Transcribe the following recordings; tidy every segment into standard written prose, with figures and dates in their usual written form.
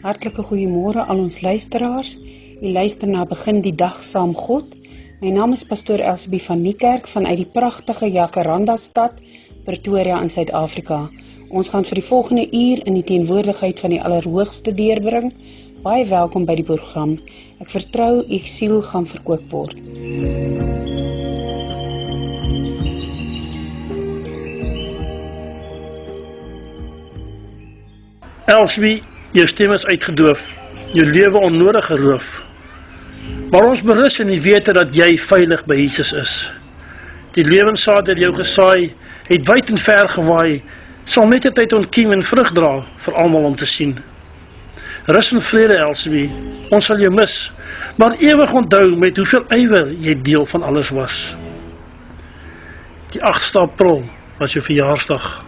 Hartlike goeiemôre al ons luisteraars. U luister na Begin die Dag Saam God. My naam is pastoor Elsabie van Niekerk vanuit die pragtige Jacaranda stad, Pretoria in Suid-Afrika. Ons gaan vir die volgende uur in die teenwoordigheid van die Allerhoogste deurbring. Baie welkom by die program. Ek vertrou u siel gaan verkoop word. Elsabie, jou stem is uitgedoof, jou lewe onnodig geroof. Maar ons berus in die wete dat jy veilig by Jesus is. Die lewenssaad deur jou gesaai, het wyd en ver gewaai, sal net 'n tyd ontkiem en vrug dra vir almal om te sien. Rus en vrede, Elsabie, ons sal jou mis, maar ewig onthou met hoeveel ywer jy deel van alles was. Die 8 April was jou verjaarsdag.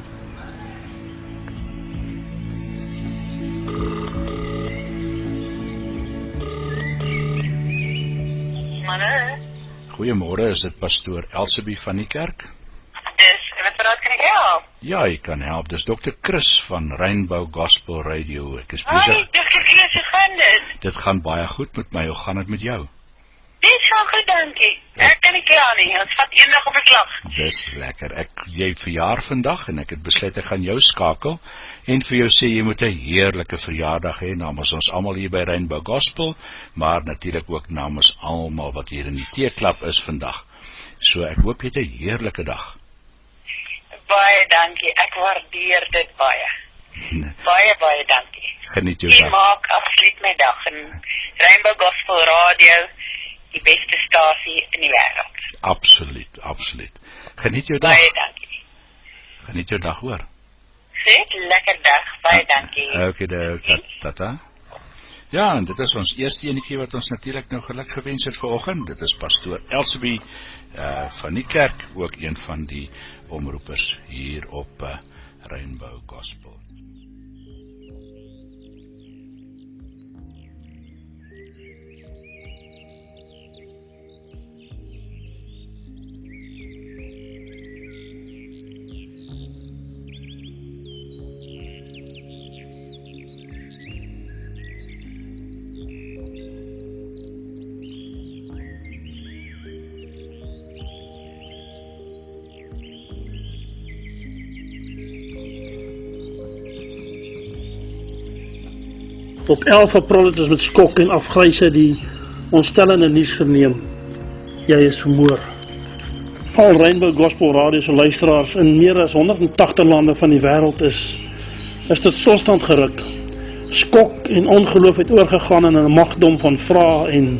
Goeiemôre, is dit pastoor Elsabie van Niekerk? Dis, wat kan ek help? Ja, jy kan help. Dis Dr. Chris van Rainbow Gospel Radio. Ek is Hoi, besig. Dr. Chris, hoe gaan dit? Dit gaan baie goed met my. Hoe gaan dit met jou? Dit gaan goed, dankie. Ek kan nie kla nie, ons vat eendag op 'n slag. Dis lekker. Jy verjaar vandag en ek het besluit ek gaan jou skakel en vir jou sê jy moet 'n heerlike verjaardag hê namens ons almal hier by Rainbow Gospel, maar natuurlik ook namens almal wat hier in die teeklap is vandag. So ek hoop jy het 'n heerlike dag. Baie dankie, ek waardeer dit baie. Baie dankie. Geniet jou Jy dag. maak absoluut my dag en Rainbow Gospel Radio, die beste stasie in die wêreld. Absoluut. Geniet jou dag. Baie dankie. Geniet jou dag, hoor. Goed, lekker dag, baie dankie. Okay, tata. Ja, en dit is ons eerste enetjie wat ons natuurlik nou geluk gewens het vanoggend. Dit is pastoor Elsabie van Niekerk, ook een van die omroepers hier op Rainbow Gospel. Op 11 April het ons met skok en afgryse die ontstellende nuus verneem. Jy is vermoor. Al Rainbow Gospel Radio se luisteraars in meer as 180 lande van die wêreld is tot stilstand geruk. Skok en ongeloof het oorgegaan in 'n magdom van vrae en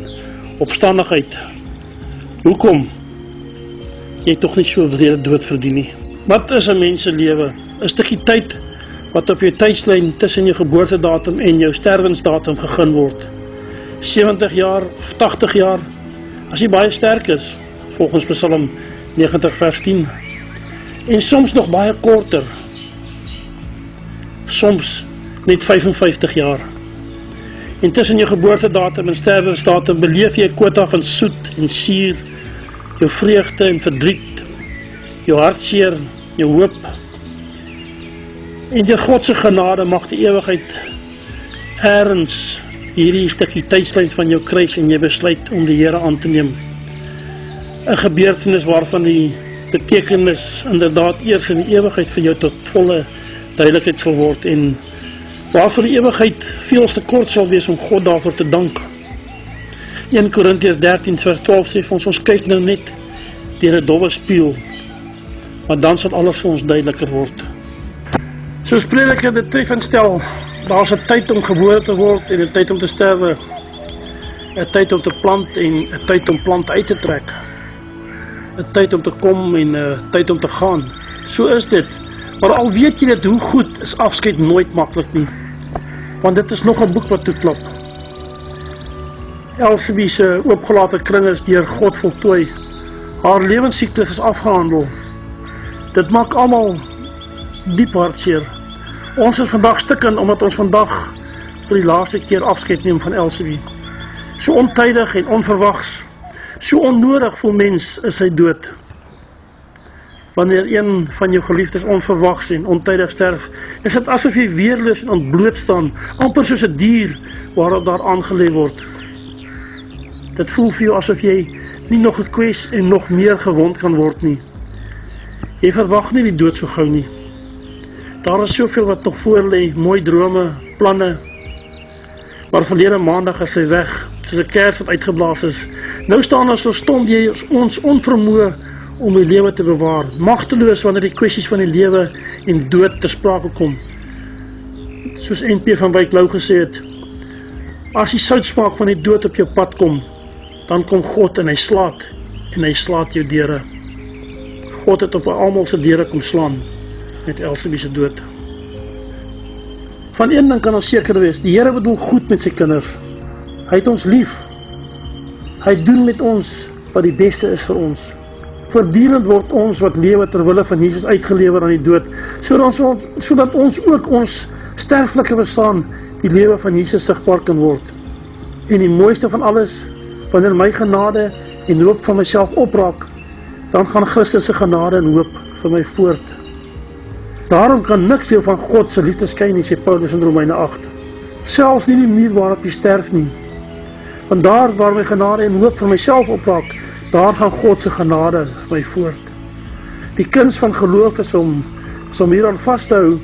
opstandigheid. Hoekom? Jy het tog nie so wrede dood verdien nie. Wat is 'n mens se lewe? 'n Stukkie tyd wat op jou tydslyn tussen jou geboortedatum en jou sterwensdatum gegin word. 70 jaar of 80 jaar, as jy baie sterk is, volgens Psalm 90 vers 10. En soms nog baie korter, soms net 55 jaar. En tussen jou geboortedatum en sterwensdatum beleef jy 'n kwota van soet en suur, jou vreugde en verdriet, jou hartseer, jou hoop. En deur God se genade mag die ewigheid ergens hierdie stukkie tydslyn van jou kruis en jy besluit om die Here aan te neem. 'n Gebeurtenis waarvan die betekenis inderdaad eers in die ewigheid vir jou tot volle duidelikheid sal word en waarvoor die ewigheid veel te kort sal wees om God daarvoor te dank. 1 Korintiërs 13 vers 12 sê vir ons kyk nou net deur 'n dowwe spieël, maar dan sal alles vir ons duideliker word. Soos Prediker dit treffend stel, daar is 'n tyd om gebore te word en 'n tyd om te sterwe, 'n tyd om te plant en 'n tyd om plant uit te trek, 'n tyd om te kom en 'n tyd om te gaan. So is dit, maar al weet jy dit hoe goed, is afskeid nooit maklik nie, want dit is nog 'n boek wat toeklap. Elsabie se oopgelate kring is deur God voltooi, haar lewensiklus is afgehandel. Dit maak almal diep hartseer. Ons is vandag stikken omdat ons vandag vir die laaste keer afskeid neem van Elsabie. So ontydig en onverwags, so onnodig vir mens is sy dood. wanneer een van jou geliefdes onverwags en ontydig sterf, is dit asof jy weerloos en ontbloot staan, amper soos 'n dier waarop daar aangelê word. Dit voel vir jou asof jy nie nog gekwes en nog meer gewond kan word nie. Jy verwag nie die dood so gou nie. Daar is soveel wat nog voor lê, mooi drome, planne, maar verlede maandag is hy weg, soos 'n kers wat uitgeblaas is. Nou staan ons verstomd jy ons onvermoë om die lewe te bewaar, magteloos wanneer die kwessies van die lewe en dood ter sprake kom. Soos NP van Wyk Lou gesê het, as die soutsmaak van die dood op jou pad kom, dan kom God en hy slaat jou deure. God het op almal se deure kom slaan met Elsabie se dood. Van een ding kan ons seker wees, die Here bedoel goed met sy kinders. Hy het ons lief. Hy doen met ons wat die beste is vir ons. Voortdurend word ons wat lewe ter wille van Jesus uitgelewer aan die dood, sodat ons ook ons sterflike bestaan, die lewe van Jesus sigbaar kan word. En die mooiste van alles, wanneer my genade en hoop van myself opraak, dan gaan Christus se genade en hoop vir my voort. Daarom kan niks jou van God se liefde skei nie, sê Paulus in Romeine 8. Selfs nie die muur waarop jy sterf nie. Want daar waar my genade en hoop vir myself opraak, daar gaan God se genade vir my voort. Die kuns van geloof is om hieraan vas te hou,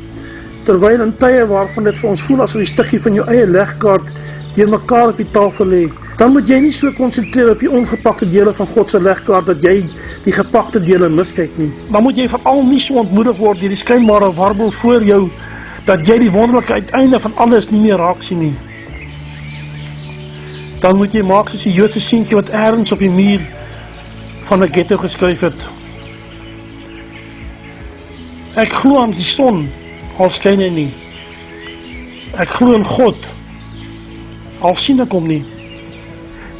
terwyl in tye waarvan dit vir ons voel asof 'n stukkie van jou eie legkaart deur mekaar op die tafel lê, dan moet jy nie so konsentreer op die ongepakte dele van God se legkaart dat jy die gepakte dele miskyk nie. Dan moet jy veral nie so ontmoedig word deur die skynbare warbel voor jou, dat jy die wonderlike uiteinde van alles nie meer raak sien nie. Dan moet jy maak soos die Joodse seentjie wat ergens op die muur van 'n ghetto geskryf het. Ek glo aan die son, al skyn hy nie. Ek glo in God, al sien ek hom nie.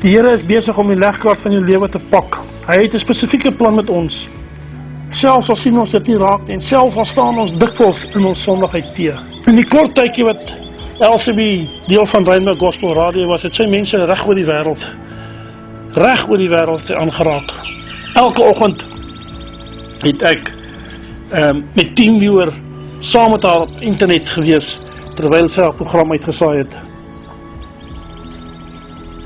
Die Here is besig om die legkaart van jou lewe te pak. Hy het 'n spesifieke plan met ons. Selfs al sien ons dit nie raak nie, en selfs al staan ons dikwels in ons sondigheid teë. In die kort tydjie wat Elsabie deel van Reinberg Gospel Radio was, het sy mense reg oor die wêreld aangeraak. Elke oggend het ek met TeamViewer saam met haar op internet gewees, terwyl sy haar program uitgesaai het.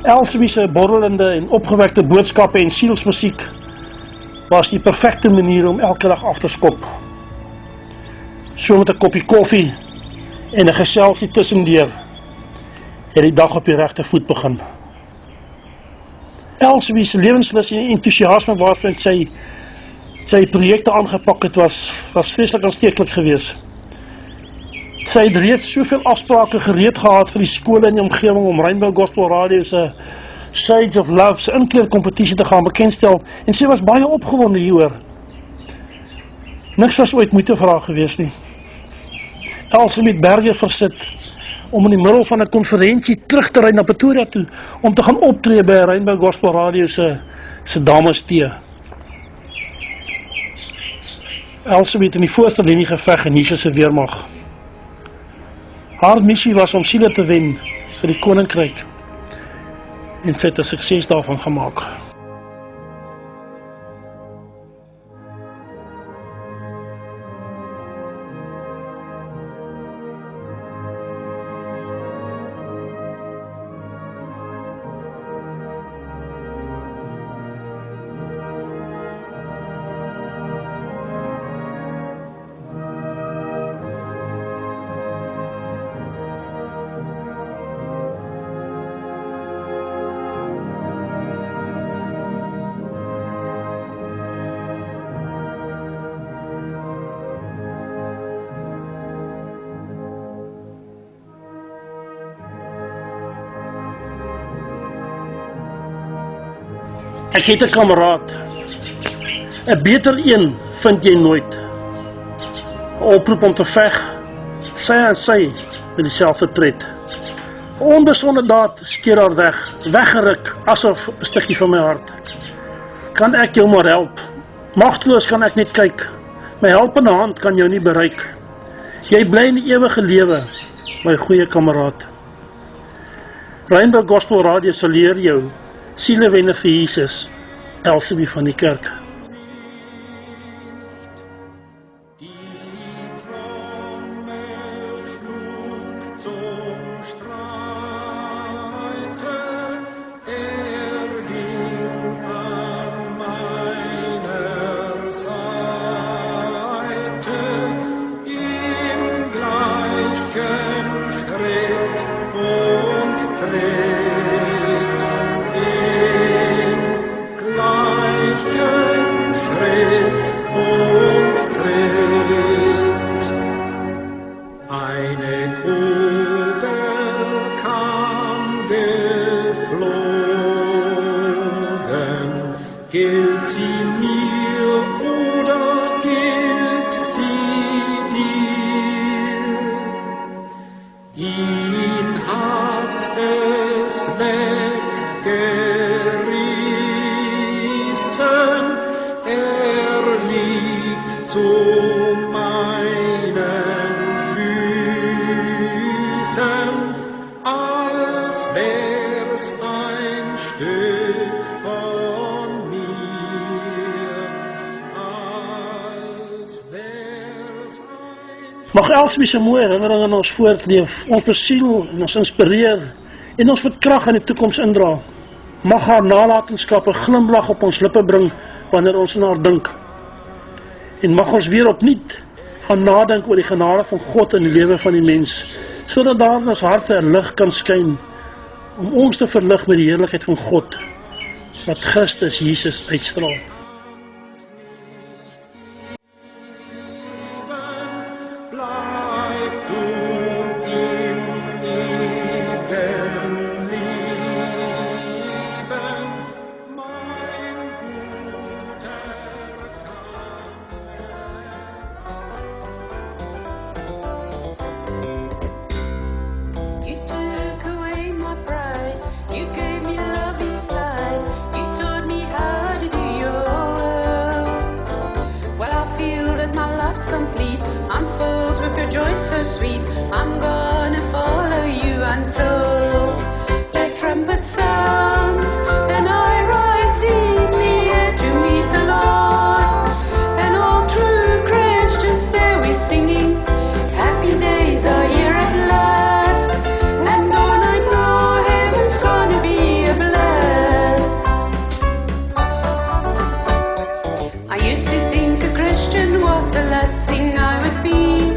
Elsabie se borrelende en opgewekte boodskappe en sielsmusiek was die perfekte manier om elke dag af te skop. So met 'n koppie koffie en 'n geselsie tussendeur het die dag op die regte voet begin. Elsabie se lewenslus en entoesiasme waarvan sy projekte aangepak het, was vreeslik aansteeklik geweest. Sy het reeds soveel afsprake gereed gehad vir die skole in die omgewing om Reinberg Gospel Radio se Shades of Love se inkleerkompetisie te gaan bekendstel, en sy was baie opgewonde hieroor. Niks was ooit moeite vir haar geweest nie. Elsabie het berge versit om in die middel van 'n konferensie terug te ry na Pretoria toe, om te gaan optree by Reinberg Gospel Radio se dames tee. Elsabie het in die voorste linie geveg in Jesus se weermag. Haar missie was om siele te wen vir die koninkryk, en sy het 'n sukses daarvan gemaak. Ek het 'n kameraad. 'n beter een vind jy nooit. 'n Oproep om te veg, sy en sy met dieselfde tred. 'n Onbesonde daad skeer haar weg, weggeruk asof 'n stukkie van my hart. Kan ek jou maar help? Magteloos kan ek net kyk. My helpende hand kan jou nie bereik. Jy bly in die ewige lewe, my goeie kameraad. Reinberg Gospel Radio sal leer jou siele wenne vir Jesus, Elsabie van die kerk. gleichen Schritt und Tritt. Eine Kugel kam geflogen, gilt sie mir oder gilt sie dir? Ihn hat es weggerissen, er liegt zu meinen Füßen, als wär's ein Stück von mir, als wär's ein Mag Elsbie se mooi herinneringe in ons voortleef, ons besiel en ons inspireer en ons met krag in die toekoms indra. Mag haar nalatenskap 'n glimlag op ons lippe bring wanneer ons aan haar dink. En mag ons weer opnuut gaan nadink oor die genade van God in die lewe van die mens, sodat daar in ons harte 'n lig kan skyn om ons te verlig met die heerlikheid van God wat Christus Jesus uitstraal. Bleib du im ewigen Leben, mein guter You took away my pride, you gave me love inside, you taught me how to do your will. Well, I feel that my life's complete, I'm filled with your joy so sweet, I'm gonna follow you until that trumpet sounds, and I rise in the air to meet the Lord, and all true Christians there we're singing, happy days are here at last, and don't I know heaven's gonna be a blast. I used to think a Christian was the last thing I would be,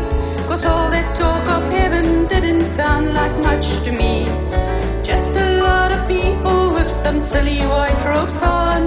'cause all that talk of heaven didn't sound like much to me. Just a lot of people with some silly white robes on,